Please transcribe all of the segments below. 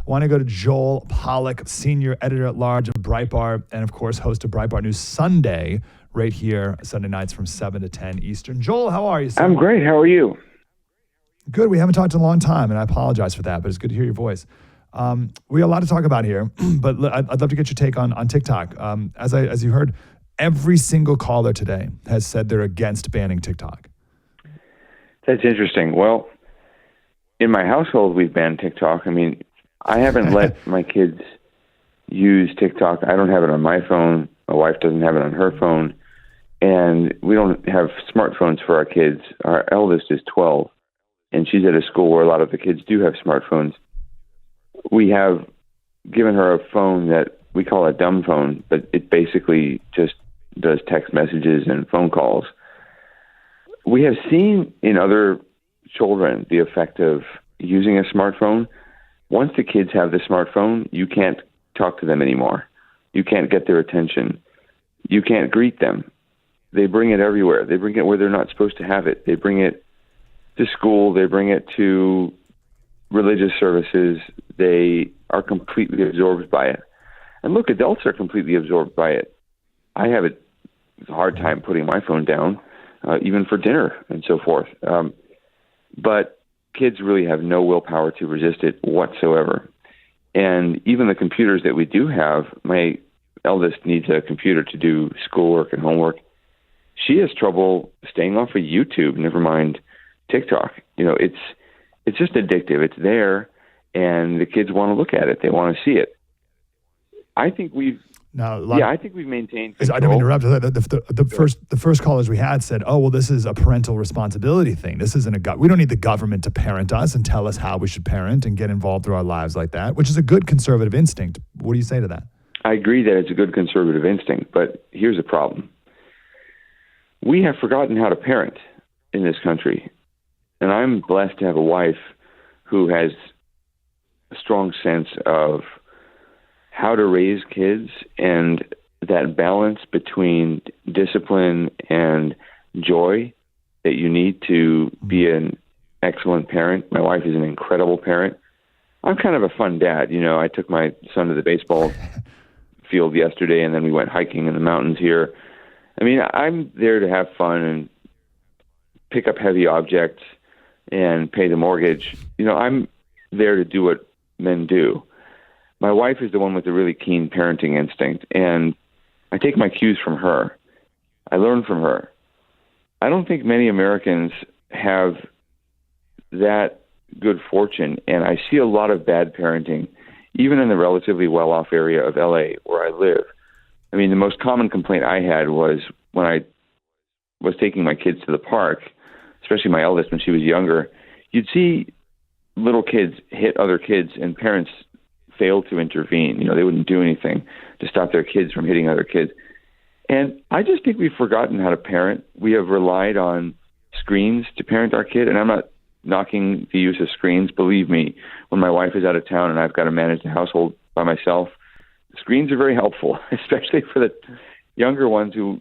I want to go to Joel Pollak, senior editor-at-large of Breitbart, and of course, host of Breitbart News Sunday, right here, Sunday nights from 7 to 10 Eastern. Joel, how are you, sir? I'm great. How are you? Good. We haven't talked in a long time, and I apologize for that, but it's good to hear your voice. We have a lot to talk about here, but I'd love to get your take on TikTok. As you heard, every single caller today has said they're against banning TikTok. That's interesting. Well, in my household, we've banned TikTok. I mean, I haven't let my kids use TikTok. I don't have it on my phone. My wife doesn't have it on her phone. And we don't have smartphones for our kids. Our eldest is 12, and she's at a school where a lot of the kids do have smartphones. We have given her a phone that we call a dumb phone, but it basically just does text messages and phone calls. We have seen in other children the effect of using a smartphone. Once the kids have the smartphone, you can't talk to them anymore. You can't get their attention. You can't greet them. They bring it everywhere. They bring it where they're not supposed to have it. They bring it to school. They bring it to religious services. They are completely absorbed by it. And look, adults are completely absorbed by it. I have a hard time putting my phone down, even for dinner and so forth. But kids really have no willpower to resist it whatsoever. And even the computers that we do have, my eldest needs a computer to do schoolwork and homework. She has trouble staying off of YouTube, never mind TikTok. You know, it's just addictive. It's there, and the kids want to look at it. They want to see it. I think we've maintained control. I don't mean to interrupt. The first callers we had said, "Oh, well, this is a parental responsibility thing. This isn't we don't need the government to parent us and tell us how we should parent and get involved through our lives like that," which is a good conservative instinct. What do you say to that? I agree that it's a good conservative instinct, but here's the problem. We have forgotten how to parent in this country, and I'm blessed to have a wife who has a strong sense of how to raise kids and that balance between discipline and joy that you need to be an excellent parent. My wife is an incredible parent. I'm kind of a fun dad. You know, I took my son to the baseball field yesterday, and then we went hiking in the mountains here. I mean, I'm there to have fun and pick up heavy objects and pay the mortgage. You know, I'm there to do what men do. My wife is the one with the really keen parenting instinct, and I take my cues from her. I learn from her. I don't think many Americans have that good fortune, and I see a lot of bad parenting, even in the relatively well-off area of LA where I live. I mean, the most common complaint I had was when I was taking my kids to the park, especially my eldest when she was younger, you'd see little kids hit other kids and parents fail to intervene. You know, they wouldn't do anything to stop their kids from hitting other kids. And I just think we've forgotten how to parent. We have relied on screens to parent our kid, and I'm not knocking the use of screens. Believe me, when my wife is out of town and I've got to manage the household by myself, screens are very helpful, especially for the younger ones who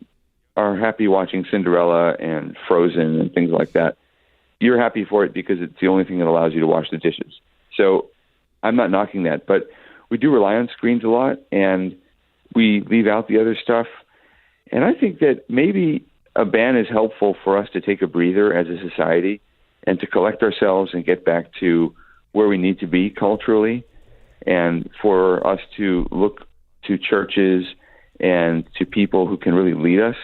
are happy watching Cinderella and Frozen and things like that. You're happy for it because it's the only thing that allows you to wash the dishes. So I'm not knocking that, but we do rely on screens a lot, and we leave out the other stuff. And I think that maybe a ban is helpful for us to take a breather as a society and to collect ourselves and get back to where we need to be culturally, and for us to look to churches and to people who can really lead us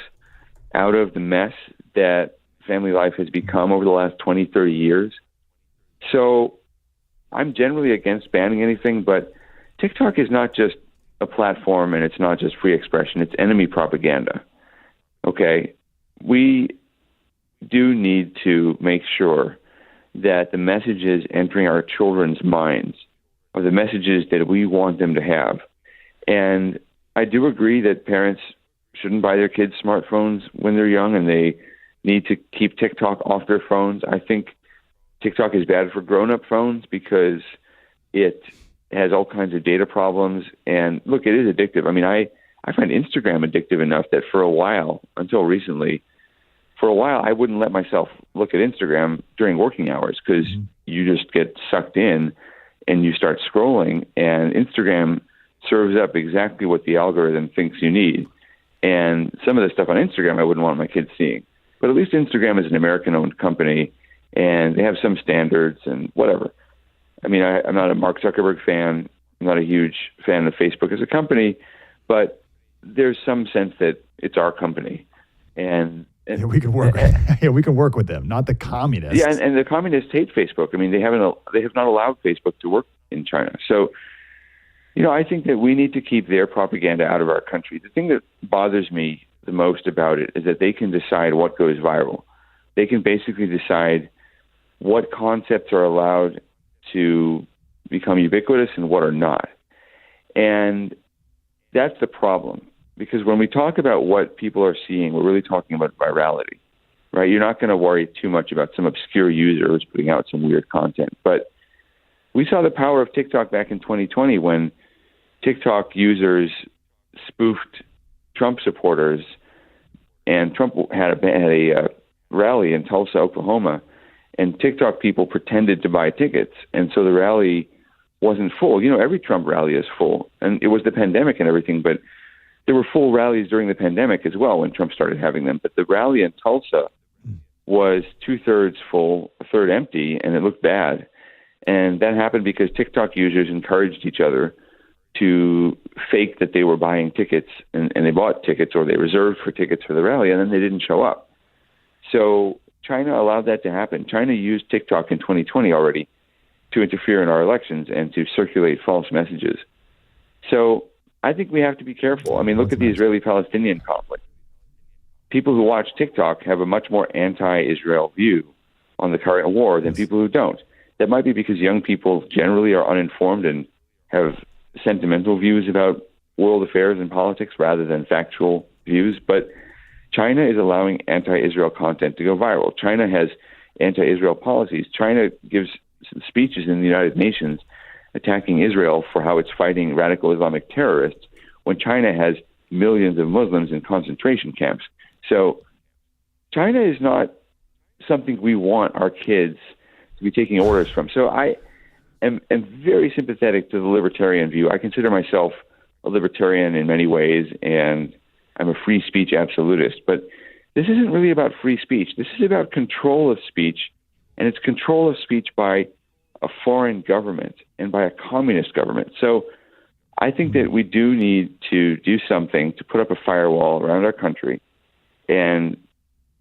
out of the mess that family life has become over the last 20, 30 years. So I'm generally against banning anything, but TikTok is not just a platform and it's not just free expression. It's enemy propaganda. Okay? We do need to make sure that the messages entering our children's minds are the messages that we want them to have. And I do agree that parents shouldn't buy their kids smartphones when they're young, and they need to keep TikTok off their phones. I think TikTok is bad for grown-up phones because it has all kinds of data problems. And look, it is addictive. I mean, I find Instagram addictive enough that for a while, until recently, I wouldn't let myself look at Instagram during working hours because you just get sucked in and you start scrolling, and Instagram serves up exactly what the algorithm thinks you need. And some of the stuff on Instagram I wouldn't want my kids seeing. But at least Instagram is an American-owned company, and they have some standards and whatever. I mean, I'm not a Mark Zuckerberg fan. I'm not a huge fan of Facebook as a company, but there's some sense that it's our company. And we can work. We can work with them, not the communists. Yeah, and the communists hate Facebook. I mean, they have not allowed Facebook to work in China. So, I think that we need to keep their propaganda out of our country. The thing that bothers me the most about it is that they can decide what goes viral. They can basically decide what concepts are allowed to become ubiquitous and what are not. And that's the problem. Because when we talk about what people are seeing, we're really talking about virality, right? You're not going to worry too much about some obscure user who's putting out some weird content. But we saw the power of TikTok back in 2020 when TikTok users spoofed Trump supporters, and Trump had a rally in Tulsa, Oklahoma, and TikTok people pretended to buy tickets. And so the rally wasn't full. Every Trump rally is full. And it was the pandemic and everything, but there were full rallies during the pandemic as well when Trump started having them. But the rally in Tulsa was 2/3 full, 1/3 empty, and it looked bad. And that happened because TikTok users encouraged each other to fake that they were buying tickets, and they bought tickets, or they reserved for tickets for the rally, and then they didn't show up. So China allowed that to happen. China used TikTok in 2020 already to interfere in our elections and to circulate false messages. So I think we have to be careful. I mean, look at the Israeli-Palestinian conflict. People who watch TikTok have a much more anti-Israel view on the current war than people who don't. That might be because young people generally are uninformed and have sentimental views about world affairs and politics rather than factual views. But China is allowing anti-Israel content to go viral. China has anti-Israel policies. China gives speeches in the United Nations attacking Israel for how it's fighting radical Islamic terrorists when China has millions of Muslims in concentration camps. So China is not something we want our kids to be taking orders from. So I am very sympathetic to the libertarian view. I consider myself a libertarian in many ways, and I'm a free speech absolutist. But this isn't really about free speech. This is about control of speech, and it's control of speech by a foreign government and by a communist government. So I think that we do need to do something to put up a firewall around our country. And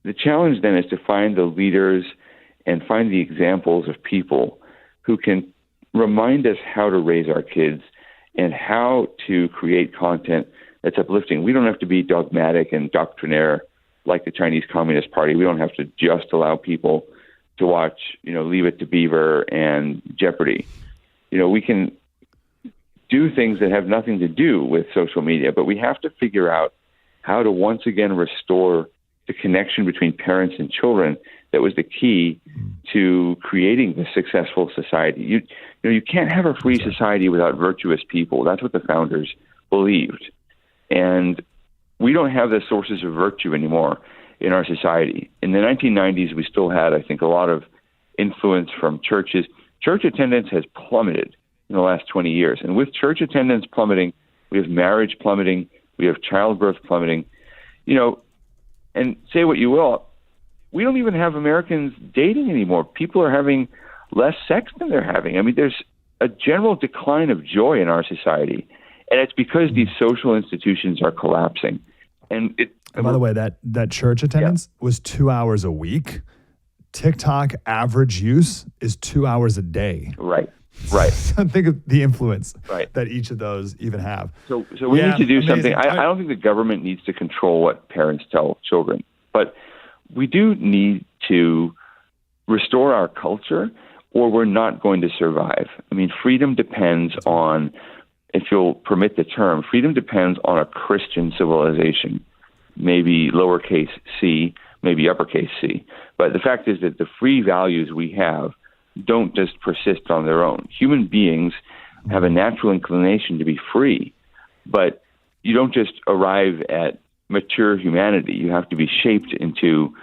the challenge then is to find the leaders and find the examples of people who can remind us how to raise our kids and how to create content that's uplifting. We don't have to be dogmatic and doctrinaire like the Chinese Communist Party. We don't have to just allow people to watch, Leave It to Beaver and Jeopardy. We can do things that have nothing to do with social media, but we have to figure out how to once again restore the connection between parents and children that was the key to creating the successful society. You can't have a free society without virtuous people. That's what the founders believed. And we don't have the sources of virtue anymore in our society. In the 1990s, we still had, I think, a lot of influence from churches. Church attendance has plummeted in the last 20 years. And with church attendance plummeting, we have marriage plummeting, we have childbirth plummeting. And say what you will, we don't even have Americans dating anymore. People are having less sex than they're having. I mean, there's a general decline of joy in our society. And it's because these social institutions are collapsing. And by the way, that church attendance was 2 hours a week. TikTok average use is 2 hours a day. Right. So think of the influence that each of those even have. So we need to do something. I don't think the government needs to control what parents tell children, but we do need to restore our culture, or we're not going to survive. I mean, freedom depends on, if you'll permit the term, freedom depends on a Christian civilization, maybe lowercase c, maybe uppercase c. But the fact is that the free values we have don't just persist on their own. Human beings have a natural inclination to be free, but you don't just arrive at mature humanity. You have to be shaped into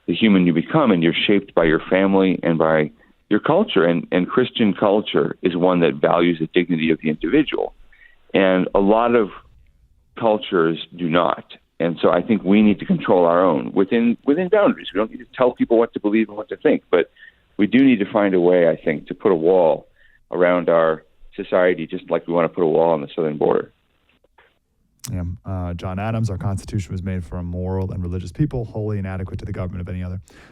the human you become, and you're shaped by your family and by your culture. And Christian culture is one that values the dignity of the individual. And a lot of cultures do not. And so I think we need to control our own within boundaries. We don't need to tell people what to believe and what to think, but we do need to find a way, I think, to put a wall around our society, just like we want to put a wall on the southern border. Yeah. John Adams, our Constitution was made for a moral and religious people, wholly inadequate to the government of any other.